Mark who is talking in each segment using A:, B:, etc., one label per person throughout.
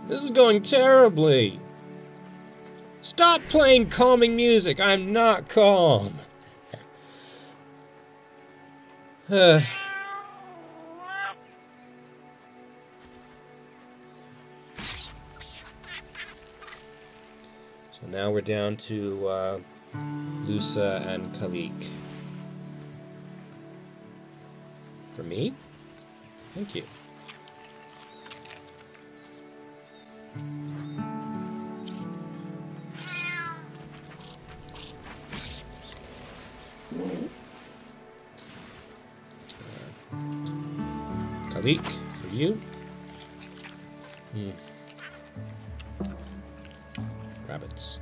A: This is going terribly. Stop playing calming music. I'm not calm. So now we're down to Lusa and Kalik. For me? Thank you. Kalik, for you. Rabbits.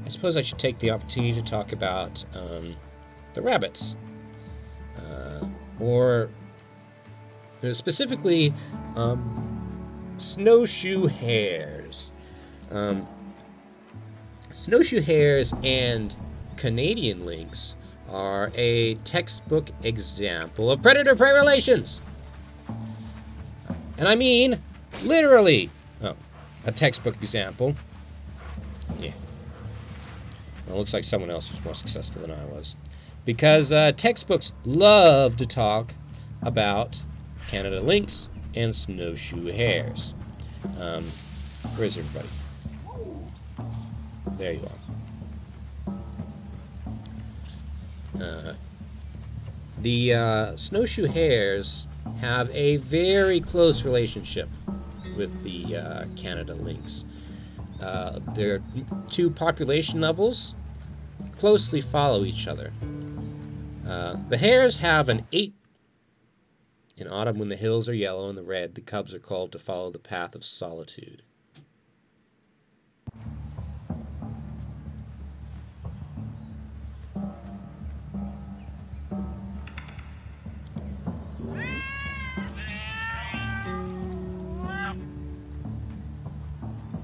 A: I suppose I should take the opportunity to talk about the rabbits. Or specifically snowshoe hares. Snowshoe hares and Canadian lynx are a textbook example of predator-prey relations. And I mean, literally. Oh, a textbook example. Yeah. Well, it looks like someone else was more successful than I was. Because textbooks love to talk about Canada lynx and snowshoe hares. Where is everybody? There you are. The snowshoe hares have a very close relationship with the Canada lynx. Their two population levels closely follow each other. The hares have an 8. In autumn, when the hills are yellow and the red, the cubs are called to follow the path of solitude.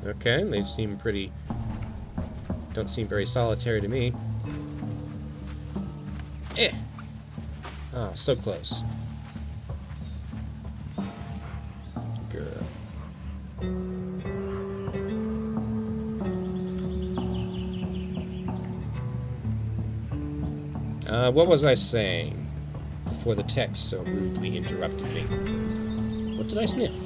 A: Okay, they seem pretty... don't seem very solitary to me. Oh, so close. Girl. What was I saying before the text so rudely interrupted me? What did I sniff?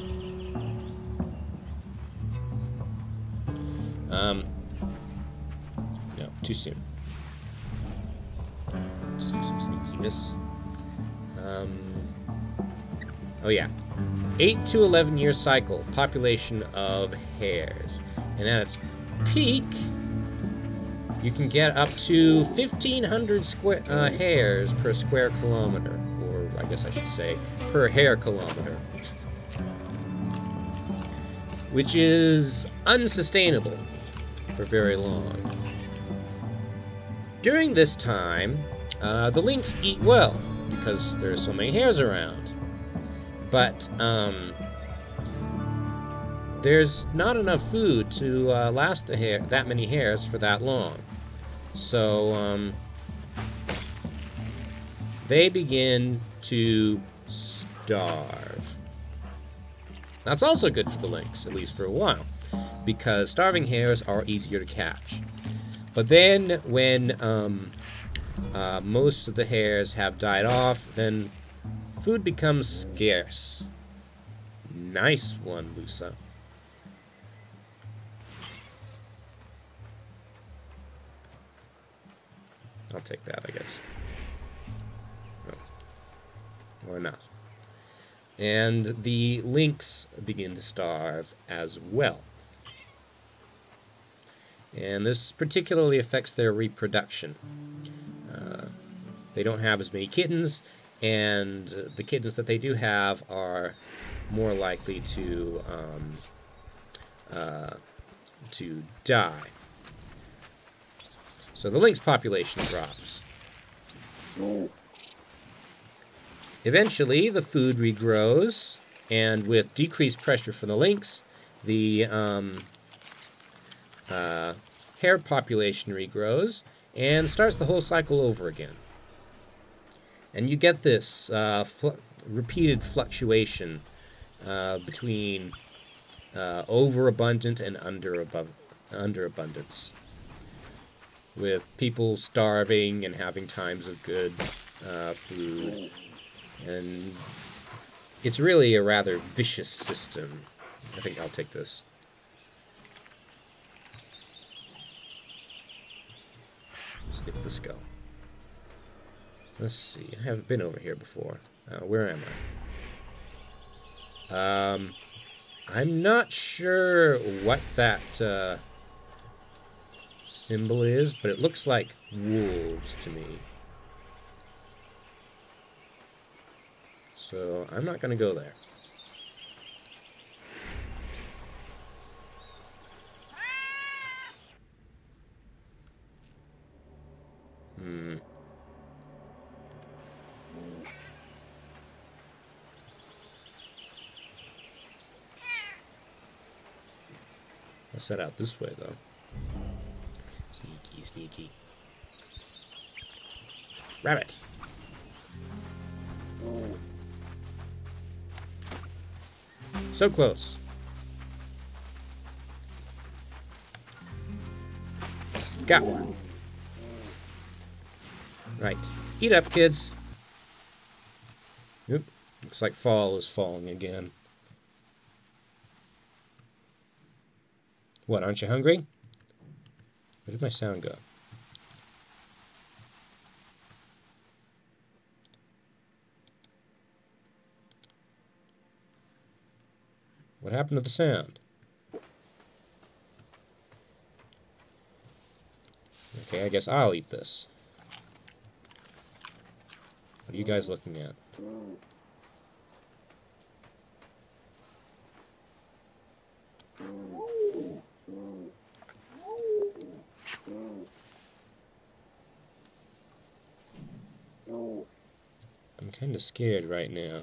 A: No, too soon. Let's do some sneakiness. Oh yeah. 8 to 11 year cycle, population of hares. And at its peak, you can get up to 1,500 hares per square kilometer. Or I guess I should say, per hare kilometer. Which is unsustainable for very long. During this time, the lynx eat well, because there are so many hares around. But there's not enough food to last that many hares for that long. So they begin to starve. That's also good for the lynx, at least for a while, because starving hares are easier to catch. But then when most of the hares have died off, then food becomes scarce. Nice one, Lusa. I'll take that, I guess. No. Or not. And the lynx begin to starve as well. And this particularly affects their reproduction. They don't have as many kittens, and the kittens that they do have are more likely to die. So the lynx population drops. Eventually, the food regrows, and with decreased pressure from the lynx, the hare population regrows and starts the whole cycle over again. And you get this repeated fluctuation between overabundant and underabundance, with people starving and having times of good food, and it's really a rather vicious system. I think I'll take this. Sniff the skull. Let's see, I haven't been over here before. Where am I? I'm not sure what that symbol is, but it looks like wolves to me. So I'm not going to go there. I'll set out this way, though. Sneaky, sneaky. Rabbit! So close. Got one. Right. Eat up, kids. Oop. Looks like fall is falling again. What, aren't you hungry? Where did my sound go? What happened to the sound? Okay, I guess I'll eat this. What are you guys looking at? I'm kind of scared right now.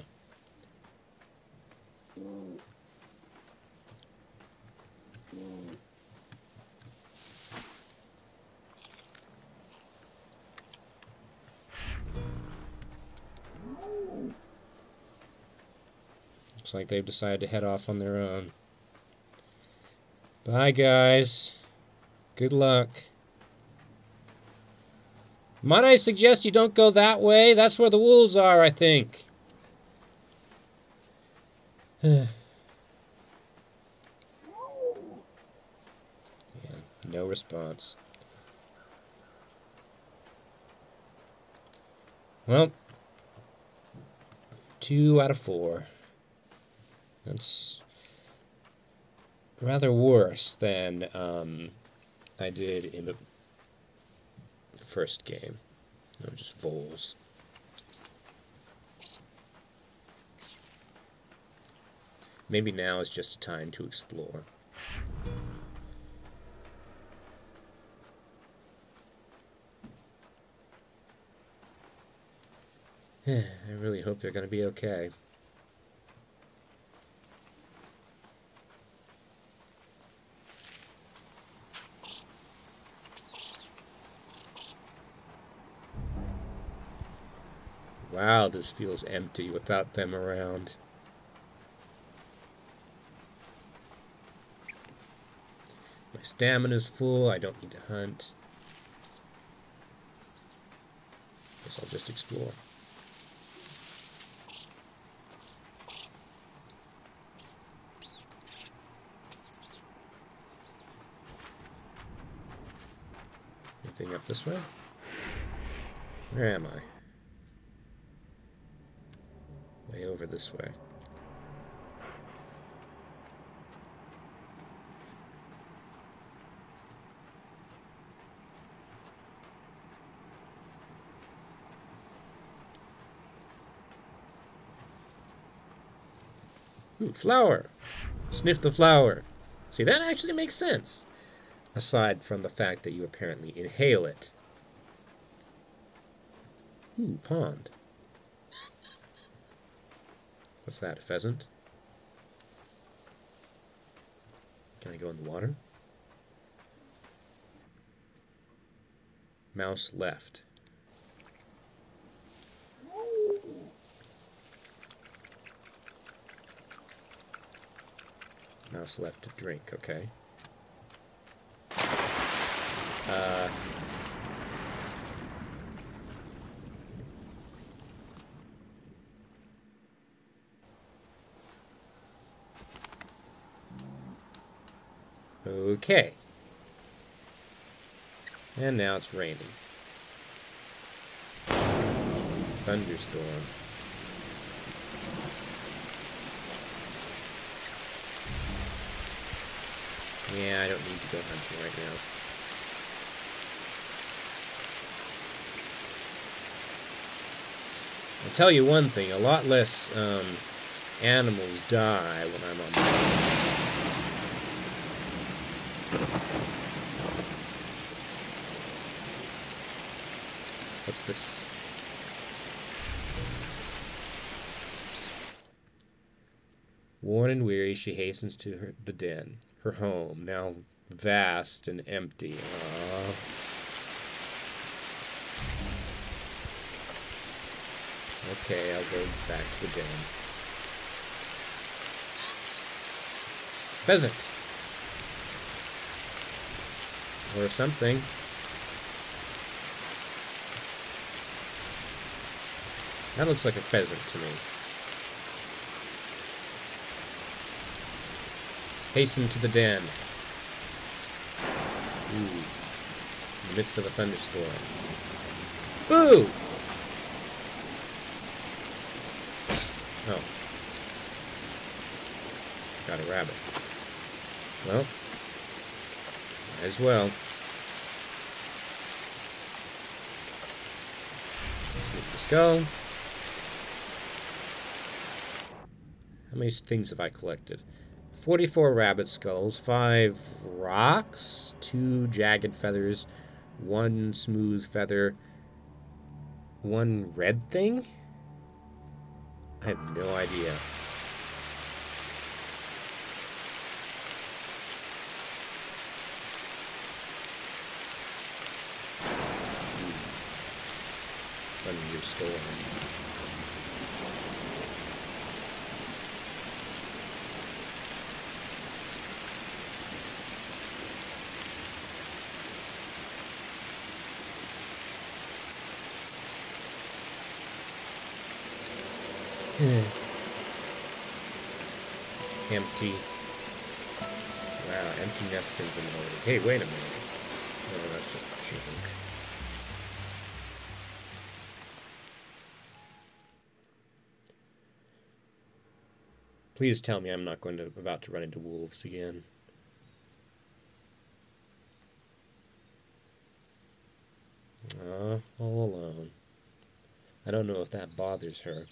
A: Looks like they've decided to head off on their own. Bye, guys. Good luck. Might I suggest you don't go that way? That's where the wolves are, I think. Yeah, no response. Well, 2 out of 4. That's rather worse than I did in the first game. No, just voles. Maybe now is just a time to explore. I really hope they're going to be okay. Wow, this feels empty without them around. My stamina's full, I don't need to hunt. Guess I'll just explore. Anything up this way? Where am I? Way over this way. Ooh, flower! Sniff the flower. See, that actually makes sense. Aside from the fact that you apparently inhale it. Ooh, pond. What's that, a pheasant? Can I go in the water? Mouse left. else left to drink, okay. Okay. And now it's raining. Thunderstorm. Yeah, I don't need to go hunting right now. I'll tell you one thing, a lot less animals die when I'm on the road. What's this? Worn and weary, she hastens to the den, her home, now vast and empty. Aww. Okay, I'll go back to the den. Pheasant! Or something. That looks like a pheasant to me. Hasten to the den. Ooh. In the midst of a thunderstorm. Boo! Oh. Got a rabbit. Well, might as well. Sneak the skull. How many things have I collected? 44 rabbit skulls, 5 rocks, 2 jagged feathers, 1 smooth feather, 1 red thing? I have no idea. Thunderstorm. Empty. Wow, empty nest inventory. Hey, wait a minute. No, that's just junk. Please tell me I'm not about to run into wolves again. All alone. I don't know if that bothers her.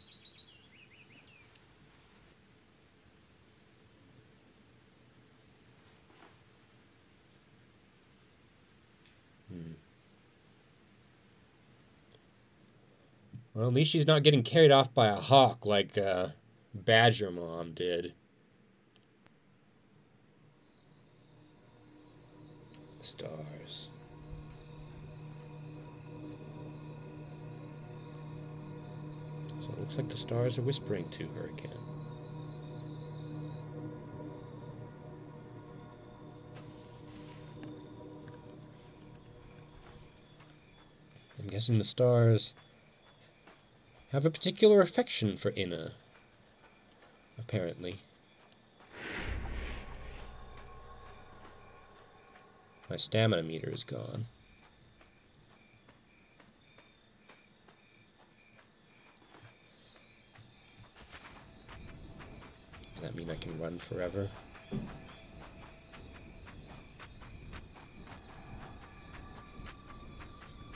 A: Well, at least she's not getting carried off by a hawk like Badger Mom did. The stars. So it looks like the stars are whispering to her again. I'm guessing the stars have a particular affection for Inna, apparently. My stamina meter is gone. Does that mean I can run forever?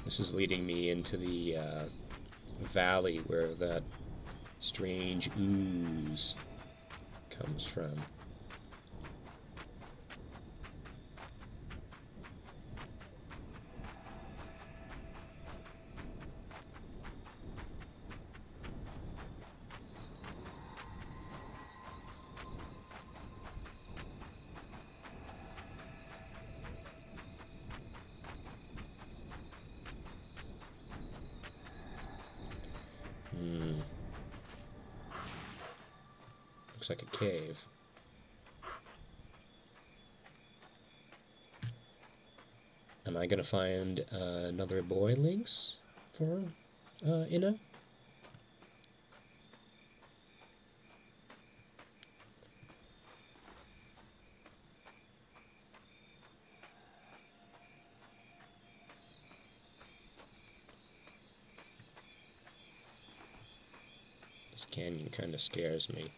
A: This is leading me into the valley where that strange ooze comes from. Looks like a cave. Am I gonna find another boy lynx for Inna? This canyon kind of scares me.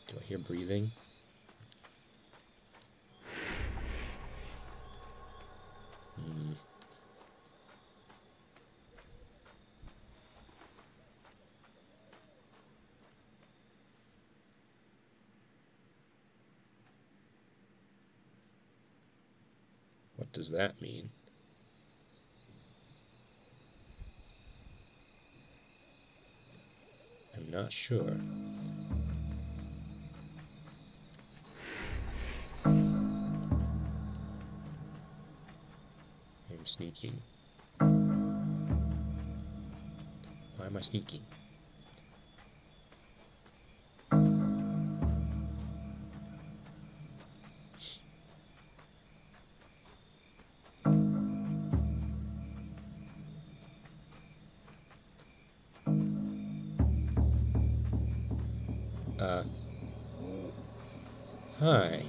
A: Do I hear breathing? What does that mean? I'm not sure. I'm sneaking. Why am I sneaking? Hi.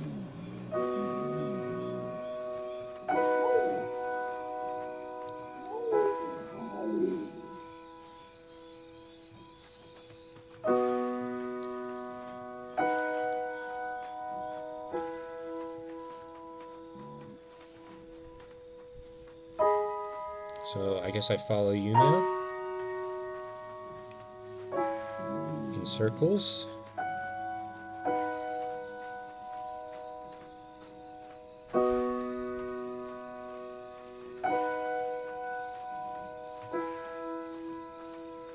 A: So I guess I follow you now? In circles?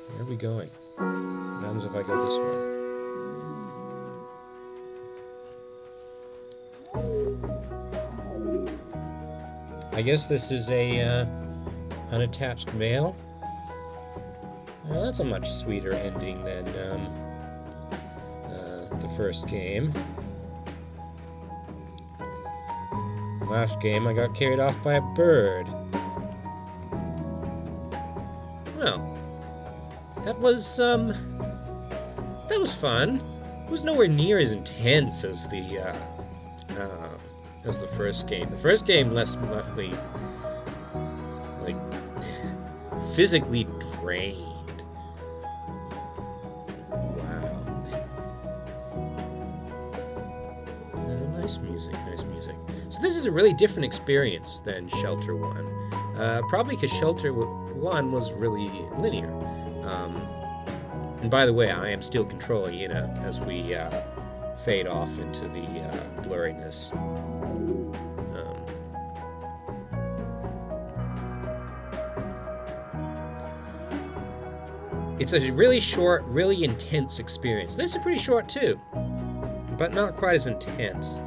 A: Where are we going? What happens if I go this way? I guess this is a unattached male. Well, that's a much sweeter ending than the first game. Last game I got carried off by a bird. Well, that was fun. It was nowhere near as intense as the first game. The first game left me like physically drained. Wow. Nice music, nice music. So this is a really different experience than Shelter 1. Probably because Shelter 1 was really linear. And by the way, I am still controlling Inna as we fade off into the blurriness. It's a really short, really intense experience. This is pretty short too, but not quite as intense.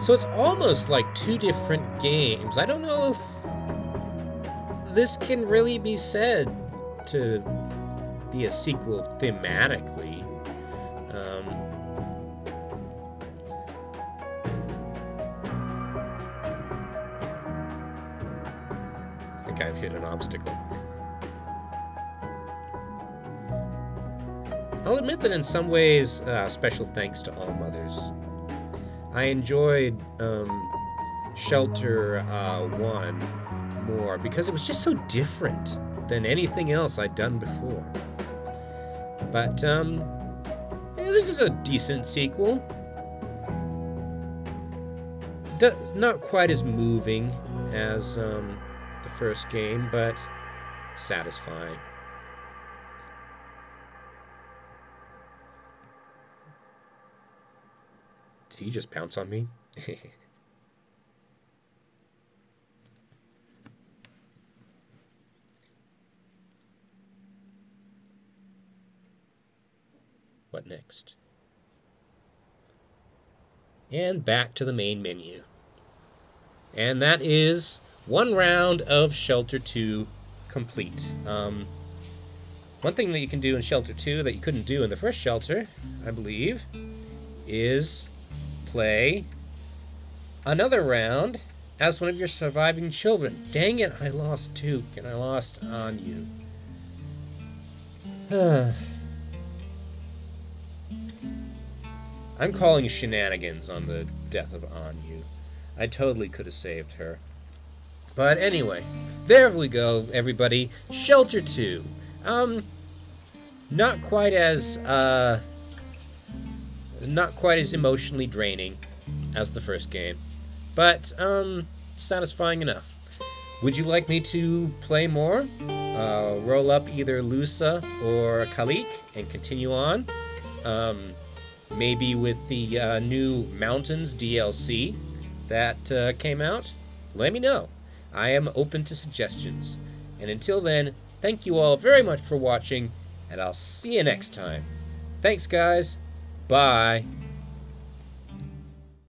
A: So it's almost like two different games. I don't know if this can really be said to be a sequel thematically. I think I've hit an obstacle. I'll admit that in some ways, special thanks to All Mothers. I enjoyed Shelter 1 more because it was just so different than anything else I'd done before. But yeah, this is a decent sequel. Not quite as moving as the first game, but satisfying. Did he just pounce on me? What next? And back to the main menu. And that is one round of Shelter 2 complete. One thing that you can do in Shelter 2 that you couldn't do in the first Shelter, I believe, is play another round as one of your surviving children. Dang it, I lost Duke, and I lost Anyu. I'm calling shenanigans on the death of Anyu. I totally could have saved her. But anyway, there we go, everybody. Shelter 2. Not quite as emotionally draining as the first game, but satisfying enough. Would you like me to play more? Roll up either Lusa or Khalik and continue on? Maybe with the new Mountains DLC that came out? Let me know. I am open to suggestions. And until then, thank you all very much for watching, and I'll see you next time. Thanks, guys. Bye.